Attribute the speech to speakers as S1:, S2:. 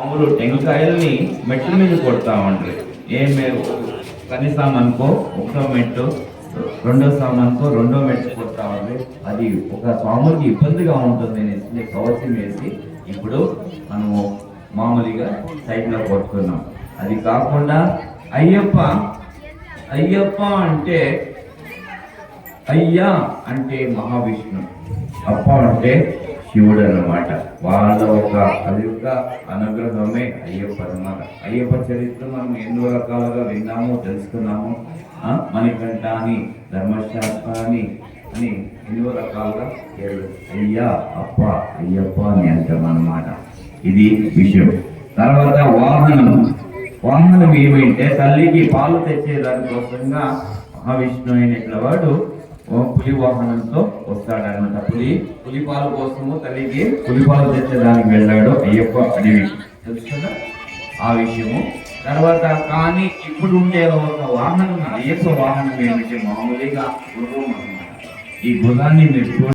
S1: మామూలు టెంకాయల్ని మెట్ల మీద కొడతా ఉంటారు. కని సామాన్కో ఒకటో మెట్టు, రెండో సామాన్కో రెండో మెట్టు కొడతా ఉంది. అది ఒక స్వాములకి ఇబ్బందిగా ఉంటుంది అనేసి కవచం వేసి ఇప్పుడు మనము మామూలుగా సైడ్లో కొట్టుకున్నాం. అది కాకుండా అయ్యప్ప అంటే అయ్యా అంటే మహావిష్ణు, అప్ప అంటే శివుడు అన్నమాట. వాళ్ళ అది యొక్క అనుగ్రహమే అయ్యప్ప అన్నమాట. అయ్యప్ప చరిత్ర మనం ఎన్నో రకాలుగా విన్నాము, తెలుసుకున్నాము. మణికంఠ అని, ధర్మశాస్త్ర అని ఎన్నో రకాలుగా అయ్యా అప్ప అయ్యప్ప అని అంటాం అన్నమాట. ఇది విషయం. తర్వాత వాహనం ఏమంటే తల్లికి పాలు తెచ్చేదానికోసంగా మహావిష్ణు అయిన వాడు పులి వాహనంతో వస్తాడనమాట. పులి పాలు కోసము తల్లికి పులిపాలు తెచ్చేదానికి వెళ్ళాడు అయ్యప్ప అడవి, తెలుసు కదా ఆ విషయము. తర్వాత కానీ ఇప్పుడు ఉండే ఒక వాహనం, అయ్యప్ప వాహనం ఏమిటి, మామూలుగా గుర్రం అన్నమాట. ఈ గుర్రాన్ని మీరు